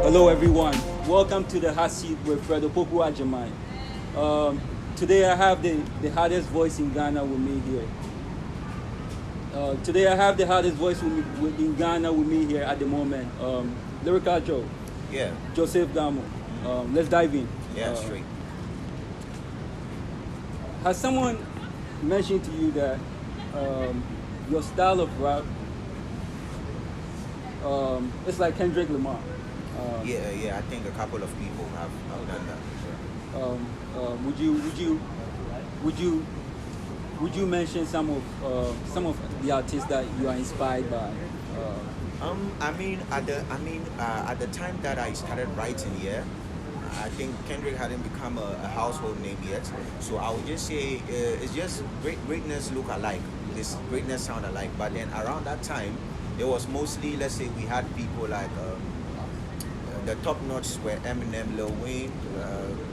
Hello everyone, welcome to the Hot Seat with Fredo Poku Ajamai. Today I have the hottest voice in Ghana with me here. Today I have the hottest voice in Ghana with me here at the moment. Lyrical Joe. Yeah. Joseph Gamo. Let's dive in. Yeah, straight. Has someone mentioned to you that your style of rap it's like Kendrick Lamar? Yeah. I think a couple of people have done that. Would you mention some of the artists that you are inspired by? At the time that I started writing, I think Kendrick hadn't become a household name yet. So I would just say it's just greatness look alike. This greatness sound alike. But then around that time, it was mostly, let's say, we had people like the top notch were Eminem, Lil Wayne,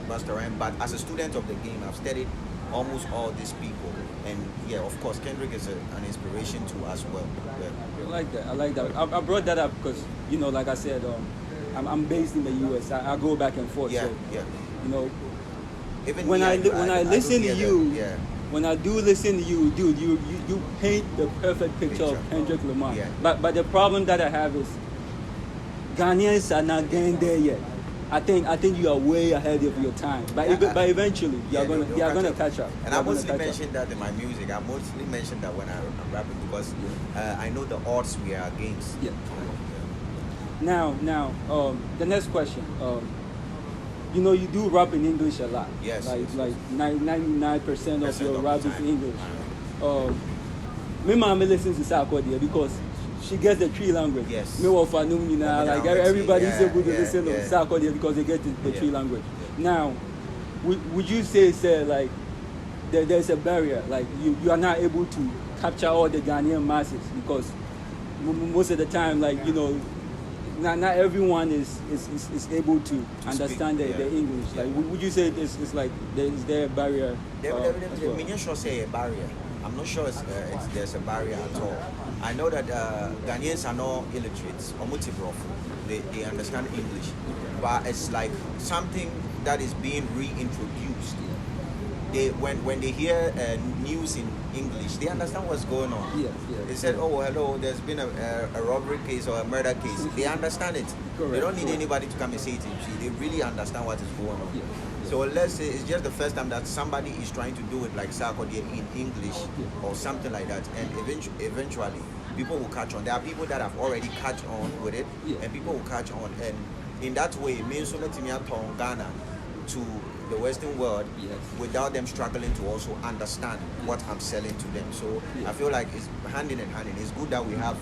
Busta Rhymes. But as a student of the game, I've studied almost all these people. And yeah, of course, Kendrick is an inspiration to as well. Yeah. I like that. I brought that up because, like I said, I'm based in the U.S. I go back and forth. Yeah. Even when I listen to you, when I do listen to you, dude, you paint the perfect picture of Kendrick Lamar. Yeah. But the problem that I have is Ghanaians are not getting there yet. I think you are way ahead of your time. But eventually you are gonna catch up. And I mostly mention that in my music. I mostly mention that when I'm rapping because I know the odds we are against. Yeah. Now, the next question. You do rap in English a lot. Yes. Like 99% of your rap is English. My mom listens to Sarkodie because she gets the three language. Yes. Everybody's able to listen to Sarkodie because they get the three language. Now, would you say like there's a barrier, like you are not able to capture all the Ghanaian masses because most of the time, not everyone is able to understand the English. Yeah. Would you say it's like is there a barrier? I'm sure say a barrier. I'm not sure there's a barrier at all. I know that Ghanaians are not illiterates or they understand English, but it's like something that is being reintroduced. When they hear news in English, they understand what's going on. Yes. They said, "Oh, hello, there's been a robbery case or a murder case." They understand it. Correct. They don't need anybody to come and say it in G. They really understand what is going on. Yeah. So let's say it's just the first time that somebody is trying to do it like Sarkodie in English or something like that, and eventually people will catch on. There are people that have already catch on with it, and people will catch on, and in that way, means Ghana to the Western world without them struggling to also understand what I'm selling to them. So I feel like it's hand in hand. It's good that we have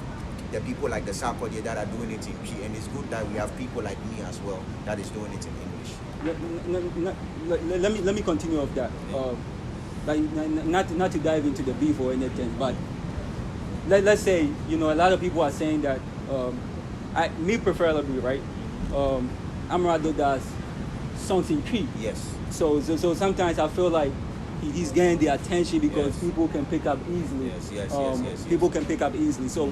the people like the Sarkodie that are doing it in G, and it's good that we have people like me as well that is doing it in English. Let me continue off that. Not to dive into the beef or anything, but let's say a lot of people are saying that me preferably, right? Amrado does something cheap. Yes. So sometimes I feel like he's getting the attention because people can pick up easily. Yes. People can pick up easily. So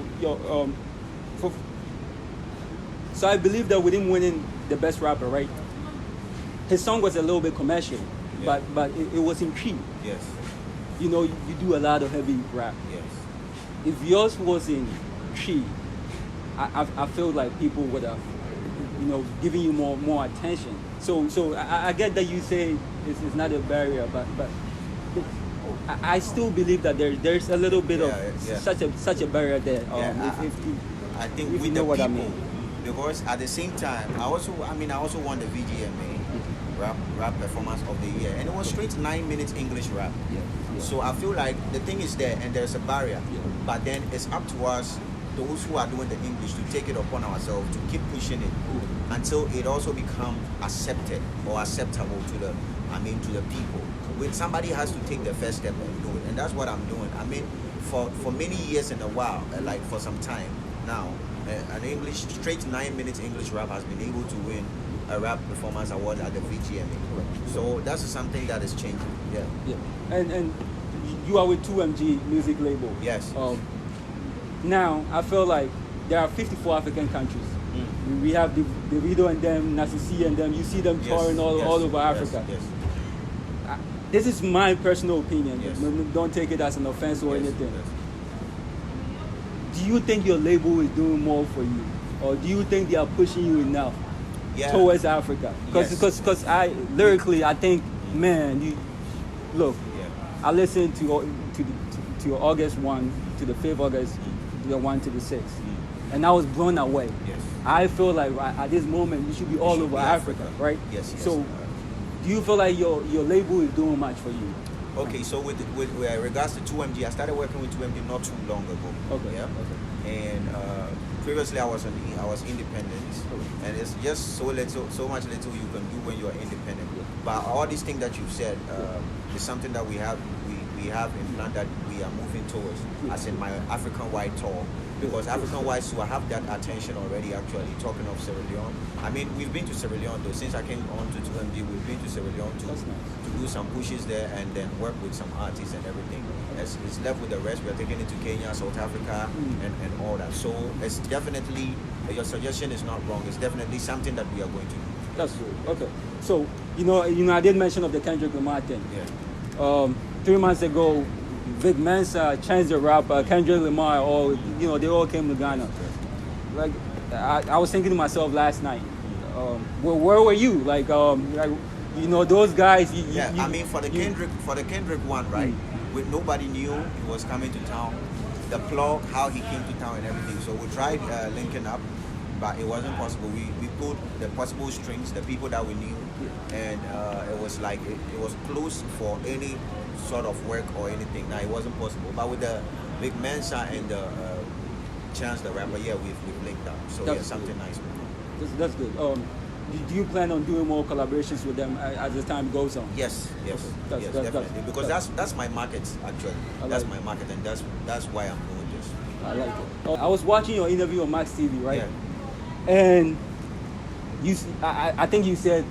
so I believe that with him winning the best rapper, right? His song was a little bit commercial, but it was in key. Yes. You do a lot of heavy rap. Yes. If yours was in key, I feel like people would have, given you more attention. So I get that you say it's not a barrier, but I still believe that there's a little bit of such a barrier there. I think if with you know the what people, I mean. Because at the same time, I also won the VGMA rap performance of the year, and it was straight 9 minutes English rap. So I feel like the thing is there, and there's a barrier, but then it's up to us, those who are doing the English, to take it upon ourselves to keep pushing it until it also becomes accepted or acceptable to the people. When somebody has to take the first step and do it, and that's what I'm doing. I mean, for many years in a while, like for some time now, an straight 9 minutes English rap has been able to win a rap performance award at the VGMA. So that's something that is changing. Yeah. And you are with 2MG music label. Yes. Now I feel like there are 54 African countries We have the video and them, Nasisi and them. You see them touring all over Africa. Yes. This is my personal opinion. Yes. Don't take it as an offense or anything. Yes. Do you think your label is doing more for you, or do you think they are pushing you enough towards Africa? Because I lyrically, I think, man, you look. I listened to your August 1 to the 5th August, the 1 to the 6th, and I was blown away. Yes. I feel like at this moment you should be all over Africa, right? Yes. So, do you feel like your label is doing much for you? Okay, so with regards to 2MG, I started working with 2MG not too long ago. Okay. Yeah. Okay. And previously I was independent, and it's just so much little you can do when you are independent. Yeah. But all these things that you've said is something that we have in plan that we are moving towards, as in my African White tour. Because African White, so I have that attention already. Actually, talking of Sierra Leone, I mean, we've been to Sierra Leone though. Since I came on to 2MG, we've been to Sierra Leone to do some pushes there and then work with some artists and everything. It's left with the rest. We are taking it to Kenya, South Africa, and all that. So it's definitely, your suggestion is not wrong. It's definitely something that we are going to do. That's true. Okay. So I did mention of the Kendrick Lamar thing. Yeah. 3 months ago, Vic Mensa, Chance the Rapper, Kendrick Lamar, they all came to Ghana. Like, I was thinking to myself last night, where were you? Like, those guys. I mean, for the Kendrick one, right? With nobody knew he was coming to town, the plug, how he came to town and everything. So we tried linking up, but it wasn't possible. We put the possible strings, the people that we knew, and it was like it was close for any sort of work or anything. Now it wasn't possible, but with the Big Mensa and the Chance the Rapper, we've linked up. So that's something nice. That's good. Do you plan on doing more collaborations with them as the time goes on? Yes, definitely. Because that's my market actually. That's my market, and that's why I'm doing this. I like it. I was watching your interview on Max TV, right? Yeah. And I think you said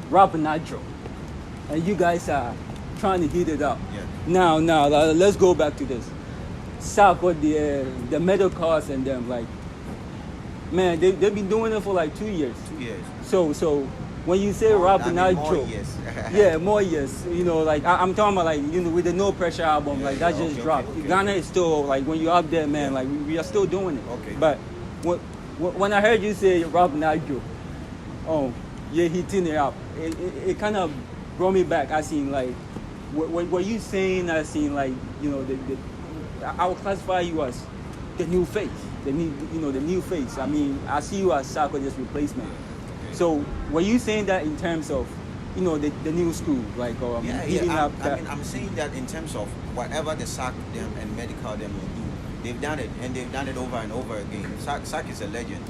rap nitro, and you guys are trying to heat it up. Yeah. Now, let's go back to this. Sako, the metal cars and them, like, man, they've been doing it for like 2 years. 2 years. So when you say rap nitro, more years. more years. Like I'm talking about, like, with the No Pressure album, like that just dropped. Okay. Ghana is still, like, when you're up there, man, like we are still doing it. Okay. But when I heard you say rap nitro, heating it up, it kind of brought me back. I seen, like, what you saying? I seen, like, I would classify you as the new face, the new face. I mean, I see you as Sarko's replacement. Okay. So were you saying that in terms of, the new school, like, heating up? I'm saying that in terms of whatever the SAC them and medical them will do, they've done it, and they've done it over and over again. SAC is a legend.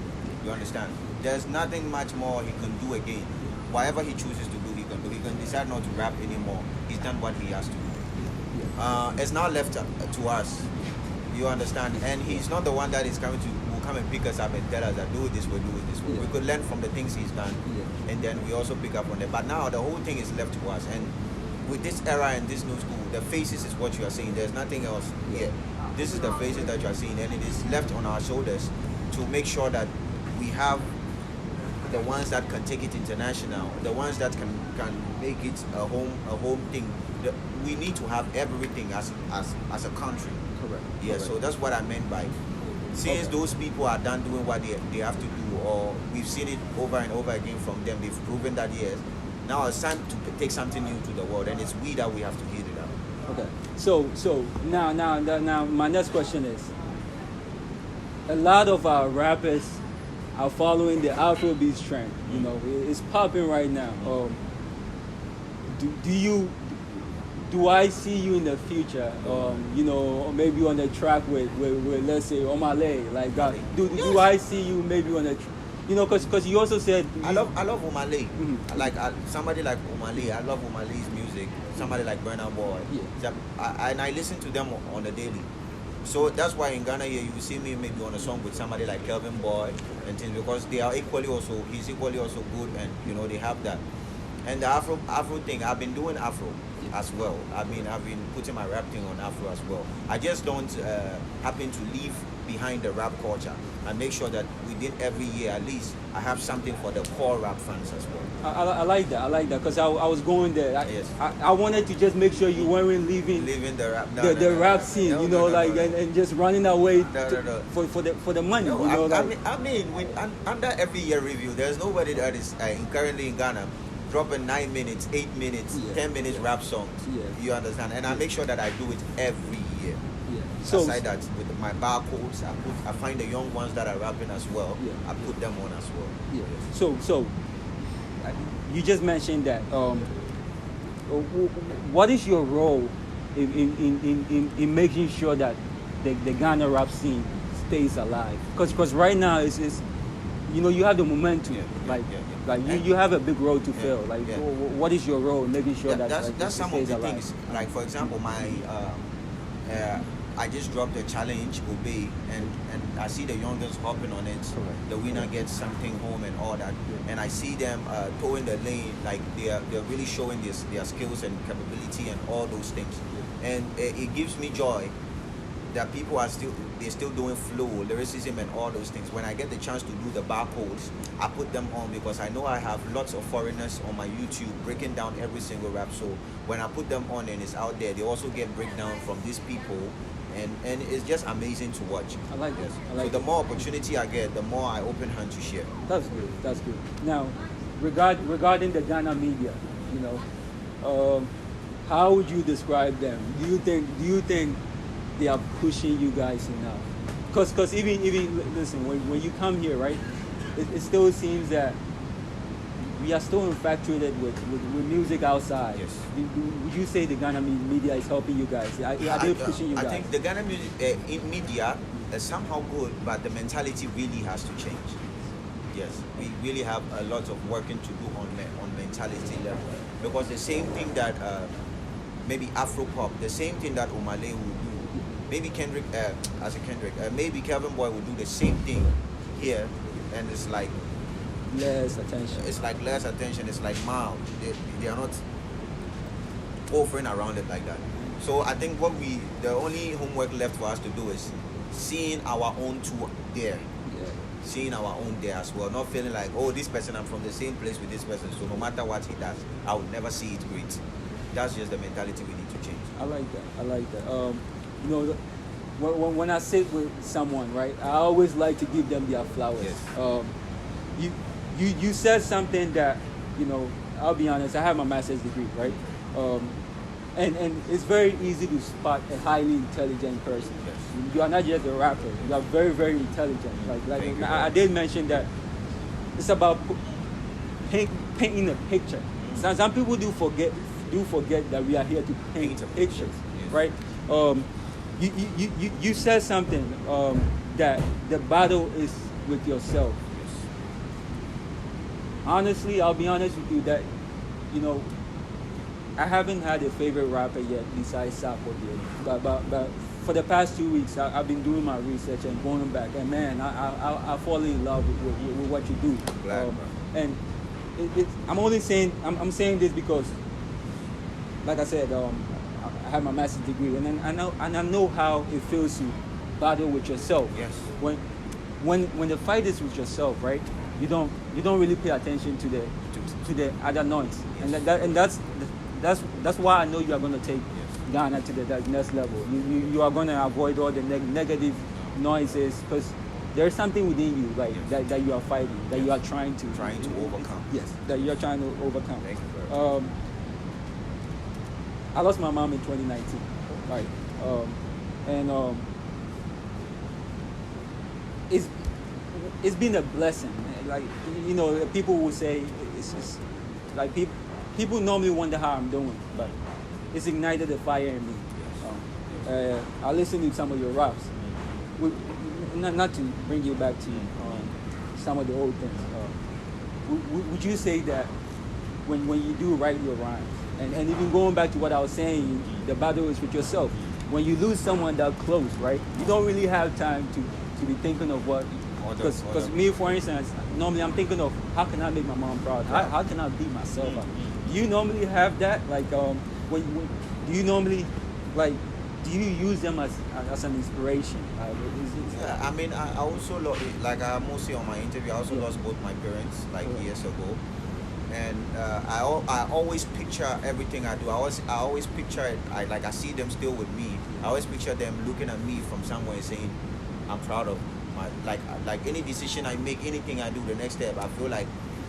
You understand? There's nothing much more he can do again. Whatever he chooses to do, he can do. He can decide not to rap anymore. He's done what he has to do. It's now left to us. You understand? And he's not the one that is will come and pick us up and tell us that do it this way, do it this way. Yeah. We could learn from the things he's done, and then we also pick up on it. But now the whole thing is left to us. And with this era and this new school, the faces is what you are seeing. There's nothing else here. This is the faces that you are seeing, and it is left on our shoulders to make sure that we have the ones that can take it international, the ones that can make it a home thing. We need to have everything as a country. Correct. Yeah. Correct. So that's what I meant by, since those people are done doing what they have to do, or we've seen it over and over again from them. They've proven that yes. Now it's time to take something new to the world, and it's we that we have to heat it up. Okay. So now my next question is, a lot of our rappers are following the Afrobeats trend. It's popping right now. Do I see you in the future? Maybe on the track with let's say Omale, like that. Do I see you maybe on the because you also said I love Omale. Mm-hmm. Like somebody like Omale. I love Omale's music. Somebody like Burna Boy. Yeah. And I listen to them on the daily. So that's why in Ghana here you will see me maybe on a song with somebody like Kelvin Boy and things, because they are he's equally also good, and they have that. And the Afro thing, I've been doing Afro. as well. I mean, I've been putting my rap thing on Afro as well. I just don't happen to leave behind the rap culture. I make sure that within every year at least I have something for the core rap fans as well. I like that because I was going there. Yes. I wanted to just make sure you weren't leaving the rap rap scene, and just running away for the money. No, I mean, under every year review, there's nobody that is currently in Ghana dropping 9 minutes, 8 minutes, 10 minutes rap songs. You understand? And I make sure that I do it every year. So aside that, with my barcodes, I find the young ones that are rapping as well. I put them on as well. So you just mentioned that. What is your role in making sure that the Ghana rap scene stays alive? Because right now it's you have the momentum. You have a big role to fill. What is your role in making sure that's some of the things. Like for example, I just dropped a challenge, Obey, and I see the youngest hopping on it. Correct. The winner gets something home and all that. And I see them towing the lane, like they're really showing their skills and capability and all those things. And it gives me joy that people they're still doing flow, lyricism and all those things. When I get the chance to do the barcodes, I put them on because I know I have lots of foreigners on my YouTube breaking down every single rap. So when I put them on and it's out there, they also get breakdown from these people. And it's just amazing to watch. I like this. So the more opportunity I get, the more I open hand to share. That's good. Now, regarding the Ghana media, how would you describe them? Do you think they are pushing you guys enough? Because even listen, when you come here, right, it still seems that we are still infatuated with music outside. Yes. Would you say the Ghana media is helping you guys? Are they pushing you guys? I think the Ghana media is somehow good, but the mentality really has to change. Yes, we really have a lot of working to do on mentality level. Because the same thing that maybe Afro pop, the same thing that Omale would do, maybe maybe Kevin Boy would do the same thing here, and it's like less attention. It's like less attention. It's like mild. They are not offering around it like that. So I think the only homework left for us to do is seeing our own tour there. Seeing our own there as well. Not feeling like, oh, this person, I'm from the same place with this person, so no matter what he does, I would never see it great. That's just the mentality we need to change. I like that. When I sit with someone, right, I always like to give them their flowers. Yes. You said something that, I'll be honest, I have my master's degree, right? And it's very easy to spot a highly intelligent person. Yes. You are not just a rapper, you are very, very intelligent. I did mention that it's about painting a picture. Some people do forget that we are here to paint pictures, yes. Right? You said something that the battle is with yourself. Honestly, I'll be honest with you that, I haven't had a favorite rapper yet besides Sarkodie. But for the past 2 weeks, I've been doing my research and going back. And man, I fall in love with what you do. And I'm only saying, I'm saying this because, like I said, I have my master's degree, and I know how it feels to battle with yourself. Yes. When the fight is with yourself, right? You don't really pay attention to the other noise, yes. and that's why I know you are going to take Ghana to the next level. You are going to avoid all the negative noises because there is something within you, right, yes. that you are fighting, that you are trying to overcome. Yes, that you are trying to overcome. Thank you. I lost my mom in 2019, right, and it's been a blessing. Like, people will say it's just, like, people normally wonder how I'm doing, but it's ignited the fire in me. I listen to some of your raps. Not to bring you back to some of the old things. Would you say that when you do write your rhymes, and even going back to what I was saying, the battle is with yourself. When you lose someone that close, right, you don't really have time to be thinking of what. Because me, for instance, normally I'm thinking of how can I make my mom proud? How can I beat myself up? Do you normally have that? Like, when do you normally like? Do you use them as an inspiration? Yeah, I mean, I also like I mostly on my interview. I also lost both my parents like years ago, and I always picture everything I do. I always picture it. I see them still with me. I always picture them looking at me from somewhere saying, "I'm proud of my like any decision I make, anything I do, the next step. I feel like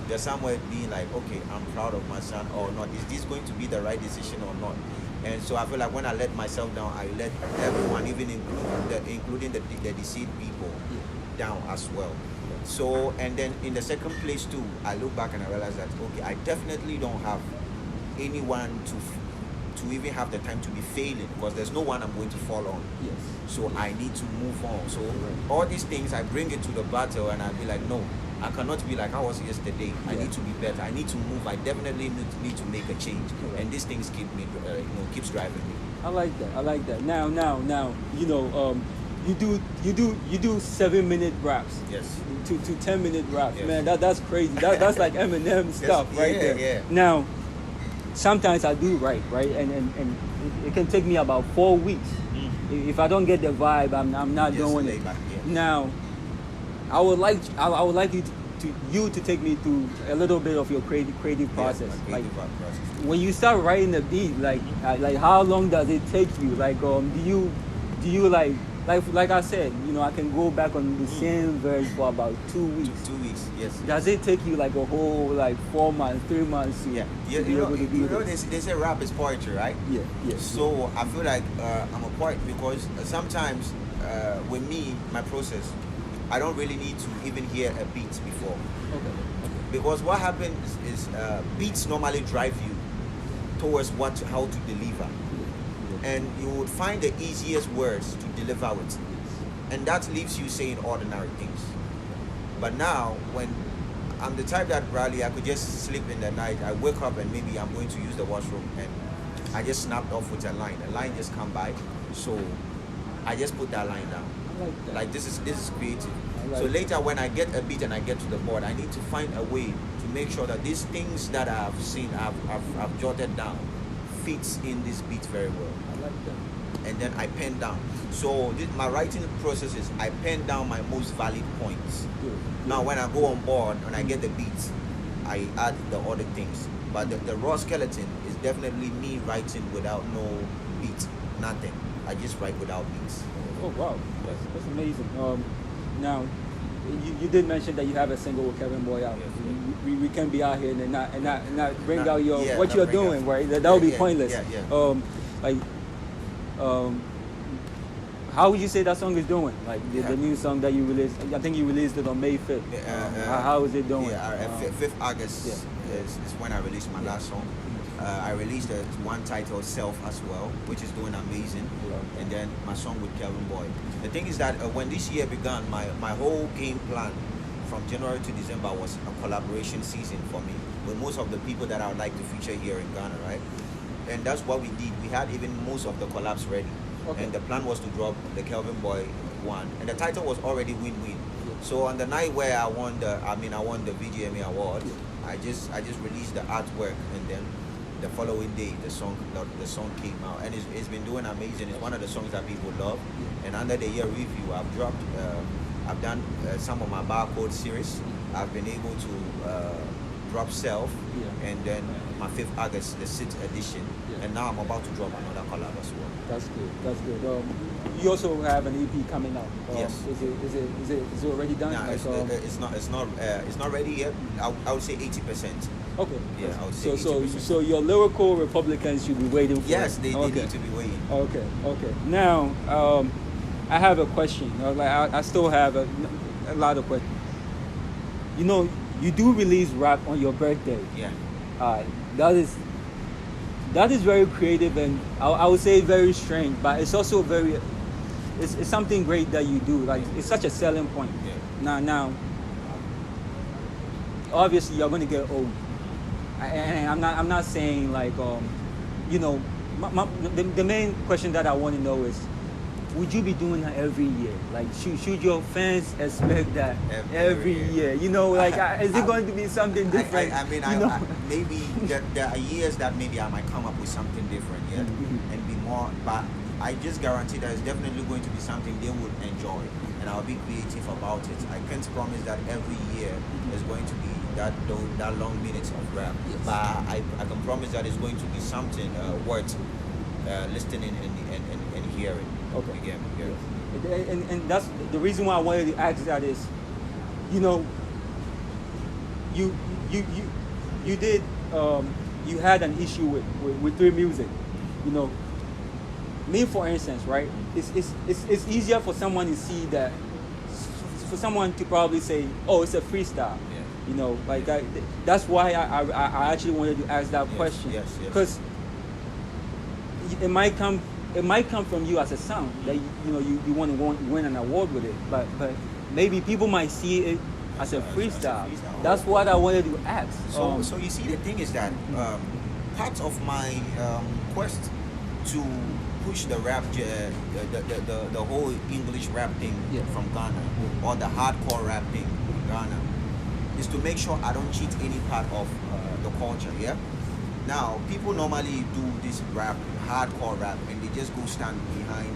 there's somewhere being like, okay, I'm proud of my son or not. Is this going to be the right decision or not?" And so I feel like when I let myself down, I let everyone, even including the deceived people, down as well. So, and then in the second place too, I look back and I realize that, okay, I definitely don't have anyone to even have the time to be failing, because there's no one I'm going to fall on. Yes. So I need to move on. So all these things, I bring it to the battle and I be like, no, I cannot be like I was yesterday. I need to be better. I need to move. I definitely need to make a change. Correct. And these things keeps driving me. I like that. I like that. Now, you do 7-minute raps. Yes. To 10-minute raps. Yes. Man, that's crazy. That's like Eminem stuff right there. Yeah. Now, sometimes I do write, right, and it can take me about 4 weeks. If I don't get the vibe, I'm not doing it. Now, I would like you to take me through a little bit of your creative process. Process. When you start writing the beat, like how long does it take you? Like do you like I said, I can go back on the same verse for about 2 weeks. 2 weeks, yes. Does it take you like a whole 4 months, 3 months to be able to do this? They say rap is poetry, right? Yeah. So I feel like I'm a poet because sometimes with me, my process, I don't really need to even hear a beat before. Okay. Because what happens is beats normally drive you towards how to deliver. And you would find the easiest words to deliver with. And that leaves you saying ordinary things. But now, when I'm the type that probably I could just sleep in the night, I wake up and maybe I'm going to use the washroom and I just snapped off with a line. A line just come by, so I just put that line down. I like that. Like this is creative. Like So later when I get a beat and I get to the board, I need to find a way to make sure that these things that I've seen, I've jotted down, fits in this beat very well. I like that. And then I pen down. So my writing process is I pen down my most valid points. Good. Now when I go on board and I get the beats, I add the other things. But the raw skeleton is definitely me writing without no beat, nothing. I just write without beats. Oh wow, that's amazing. Now, you did mention that you have a single with Kevin Boy out. Yes. We can't be out here and not bring out your what not you're bring doing, out. right? That would be pointless. Yeah. How would you say that song is doing? Like the new song that you released, I think you released it on May 5th. How is it doing? 5th August is when I released my last song. I released one titled Self as well, which is doing amazing. And then my song with Kelvin Boy. The thing is that when this year began, my whole game plan from January to December was a collaboration season for me with most of the people that I would like to feature here in Ghana, right? And that's what we did. We had even most of the collabs ready. Okay. And the plan was to drop the Kelvin Boy one. And the title was already Win-Win. So on the night where I won the VGMA award, I just released the artwork, and then the following day the song came out, and it's been doing amazing. It's one of the songs that people love. And under the year review, I've done some of my barcode series. I've been able to drop Self, and then my 5th August, the 6th edition, and now I'm about to drop another collab as well. That's good. You also have an EP coming out. Yes. Is it already done? No, it's not ready yet. I would say 80%. Okay. Yeah, I would say 80%. So your lyrical Republicans should be waiting for. Yes, they need to be waiting. Okay. Now, I have a question. I still have a lot of questions. You do release rap on your birthday. Yeah. That is very creative, and I would say very strange, but it's also it's something great that you do. Like, it's such a selling point. Yeah. Now, obviously you're going to get old, and I'm not saying like the main question that I want to know is, would you be doing that every year? Like, should your fans expect that every year? You know, like, is it going to be something different? Maybe there are years that maybe I might come up with something different, yeah, and be more. But I just guarantee that it's definitely going to be something they would enjoy, and I'll be creative about it. I can't promise that every year is going to be that long minutes of rap, but I can promise that it's going to be something worth listening and hearing. Okay. Again, and that's the reason why I wanted to ask that is, you know, you did you had an issue with Three Music, you know. Me, for instance, right? It's easier for someone to see that, for someone to probably say, oh, it's a freestyle. Yeah. You know, like that's why I actually wanted to ask that question. Yes. Because it might come from you as a sound that you want to win an award with it, but maybe people might see it as a freestyle. That's what I wanted to ask. So you see, the thing is that part of my quest to push the rap, the whole English rap thing from Ghana, or the hardcore rap thing in Ghana, is to make sure I don't cheat any part of the culture. Yeah. Now, people normally do this rap, hardcore rap, and they just go stand behind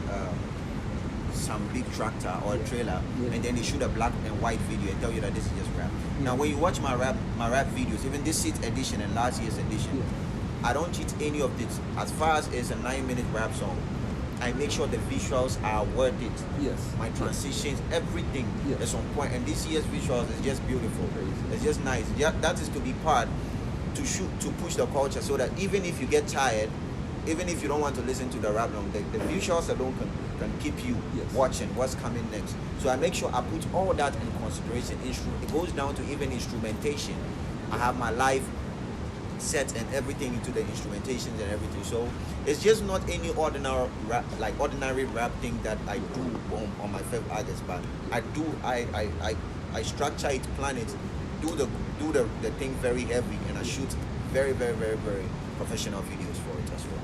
some big tractor or a trailer, and then they shoot a black and white video and tell you that this is just rap. Now, when you watch my rap videos, even this 6th edition and last year's edition, I don't cheat any of this. As far as it's a 9-minute rap song, I make sure the visuals are worth it. Yes. My transitions, everything is on point. And this year's visuals is just beautiful. It's just nice. That is to be part to push the culture, so that even if you get tired, even if you don't want to listen to the rap long, the visuals alone can keep you watching what's coming next. So I make sure I put all that in consideration. It goes down to even instrumentation. I have my live set and everything into the instrumentations and everything. So it's just not any ordinary rap thing that I do on my favorite artists, but I structure it, plan it, do the thing very heavy, and I shoot very, very, very, very professional videos for it as well.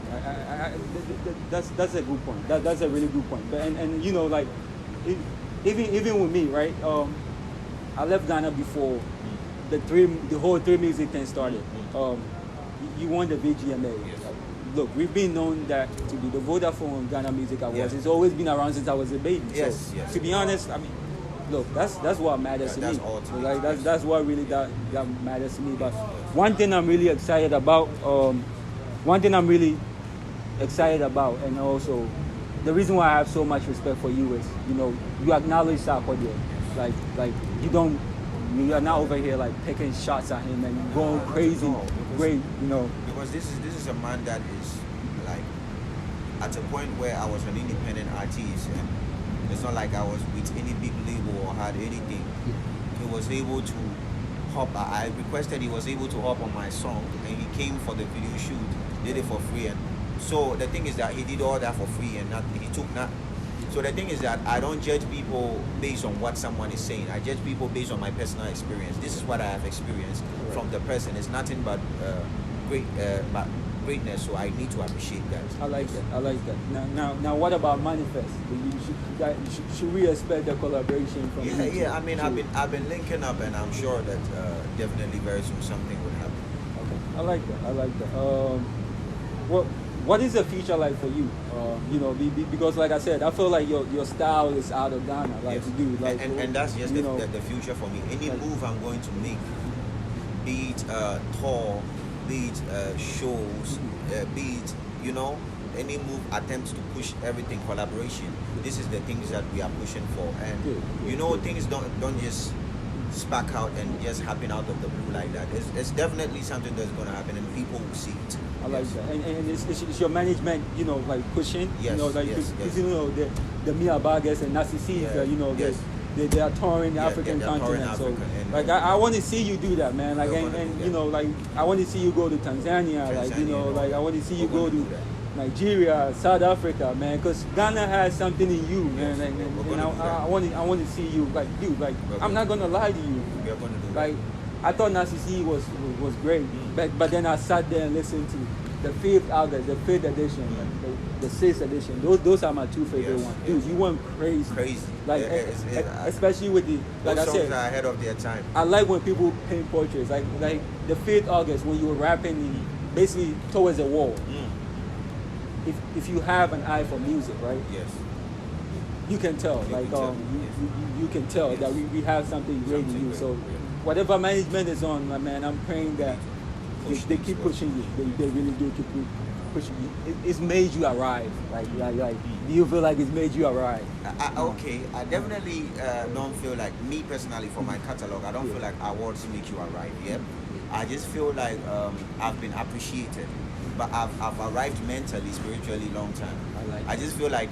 That's a good point. That's a really good point. But and you know, like even with me, right? I left Ghana before the whole Three Music thing started. You won the VGMA. Yes. Look, we've been known that to be the Vodafone Ghana Music Awards. It's always been around since I was a baby. Yes. To be honest, I mean, look, that's what matters to me. That's what really that matters to me. But one thing I'm really excited about, and also the reason why I have so much respect for you is, you know, you acknowledge Sarkodie. Like you are not over here like picking shots at him and going crazy. Great, you know. Because this is a man that is like at a point where I was an independent artist, and it's not like I was with any big label or had anything. He was able to hop. I requested he was able to hop on my song, and he came for the video shoot, did it for free. And so the thing is that he did all that for free, and he took nothing. So the thing is that I don't judge people based on what someone is saying. I judge people based on my personal experience. This is what I have experienced from the person. It's nothing but greatness. So I need to appreciate that. I like that. Now, what about Manifest? Should we expect the collaboration from? Yeah. I mean, I've been linking up, and I'm sure that definitely very soon something would happen. Okay. I like that. What is the future like for you? You know, because like I said, I feel like your style is out of Ghana. Like, yes. dude, like, and that's just the future for me. Any move I'm going to make, be it tour, be it shows, be it, you know, any move attempts to push everything collaboration. This is the things that we are pushing for, and you know, things don't just spark out and just happen out of the blue like that. It's definitely something that's going to happen, and people will see it. I like that. And it's your management, you know, like pushing, yes, you know, like because you know the Mia Bagas and Nasi C's, you know, they are touring the African continent. So like I want to see you do that, man. Like and you know, like I want to see you go to Tanzania, like, you know, like I want to see you go to Nigeria, South Africa, man, because Ghana has something in you, man, and I want to see you, like, dude, like, I'm not gonna lie to you, like, I thought Nasi C was great, but then I sat there and listened to the 5th album, the 5th edition, the 6th edition. Those are my two favorite ones. Dude, you went crazy. Crazy. Like especially with the like I songs said, are ahead of their time. I like when people paint portraits. Like the 5th August when you were rapping basically towards a wall. If you have an eye for music, right? Yes. You can tell. You can tell that we have something great in you. So whatever management is on, man, I'm praying that they keep pushing you. They really do keep pushing you. It's made you arrive. Like, do you feel like it's made you arrive? Okay, I definitely don't feel like, me personally, for my catalog, I don't feel like awards make you arrive. Yep. I just feel like I've been appreciated, but I've arrived mentally, spiritually, long time. I just feel like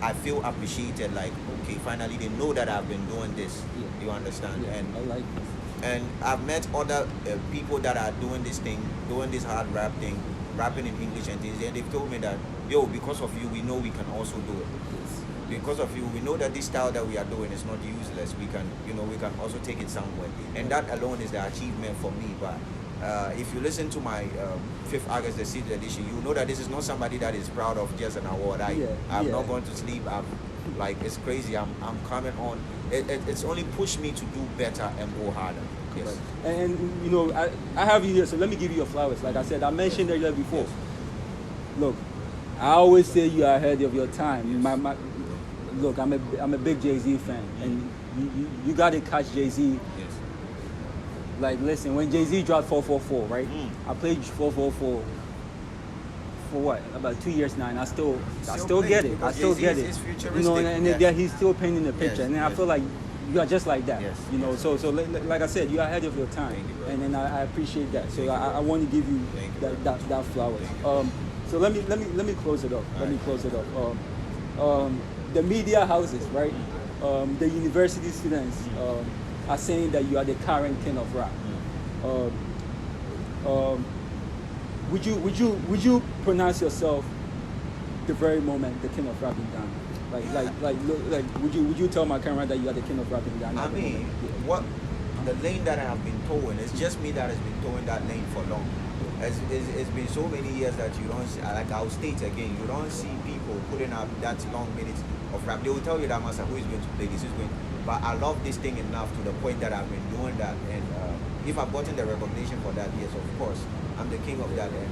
I feel appreciated. Like, okay, finally they know that I've been doing this. Yeah. You understand? Yeah, and I like this. And I've met other people that are doing this thing, doing this hard rap thing, rapping in English and things, and they've told me that, yo, because of you, we know we can also do it. Yes. Because of you, we know that this style that we are doing is not useless. We can, we can also take it somewhere. And that alone is the achievement for me. But if you listen to my 5th August, the 6th edition, you know that this is not somebody that is proud of just an award. I'm not going to sleep. Like, it's crazy. I'm coming on. It's only pushed me to do better and go harder. Yes. And I have you here, so let me give you your flowers. Like I said, I mentioned earlier before. Yes. Look, I always say you are ahead of your time. Yes. Look, I'm a big Jay-Z fan, and you got to catch Jay-Z. Yes. Like, listen, when Jay-Z dropped 444, right? I played 444 for what? About 2 years now, and I still get it. I still get it. And he's still painting the picture. And I feel like you are just like that. Yes. So like I said, you are ahead of your time, and I appreciate that. So I want to give you that flower. So let me close it up. The media houses, right? The university students are saying that you are the current king of rap. Would you pronounce yourself the very moment the king of rap in Ghana? Like would you tell my camera that you are the king of rap in Ghana? I mean, what the lane that I have been towing, it's just me that has been towing that lane for long. It's been so many years that you don't see, like I'll state again, you don't see people putting up that long minutes of rap. They will tell you that, master, who is going to play this, who's going. But I love this thing enough to the point that I've been doing that, and if I've gotten the recognition for that, yes, of course, I'm the king of that. And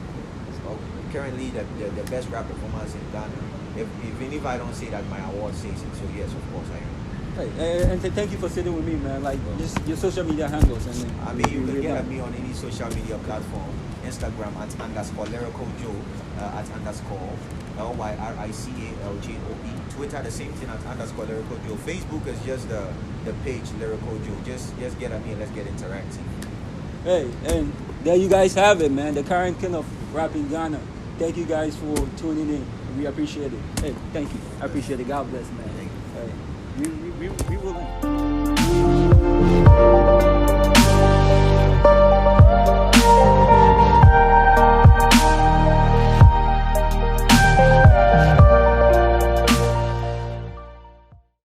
currently the best rap performance in Ghana. Even if I don't say that, my award says it. So yes, of course I am. Hey, and thank you for sitting with me, man. Like, just your social media handles. I mean, you can get at me on any social media platform. Instagram at _Lyrical Joe, at _LYRICALJOE. Twitter, the same thing at _Lyrical Joe. Facebook is just the page Lyrical Joe. Just get at me and let's get interactive. Hey, and there you guys have it, man. The current king of rap in Ghana. Thank you guys for tuning in. We appreciate it. Hey, thank you. I appreciate it. God bless, man. Thank you. Hey, we will.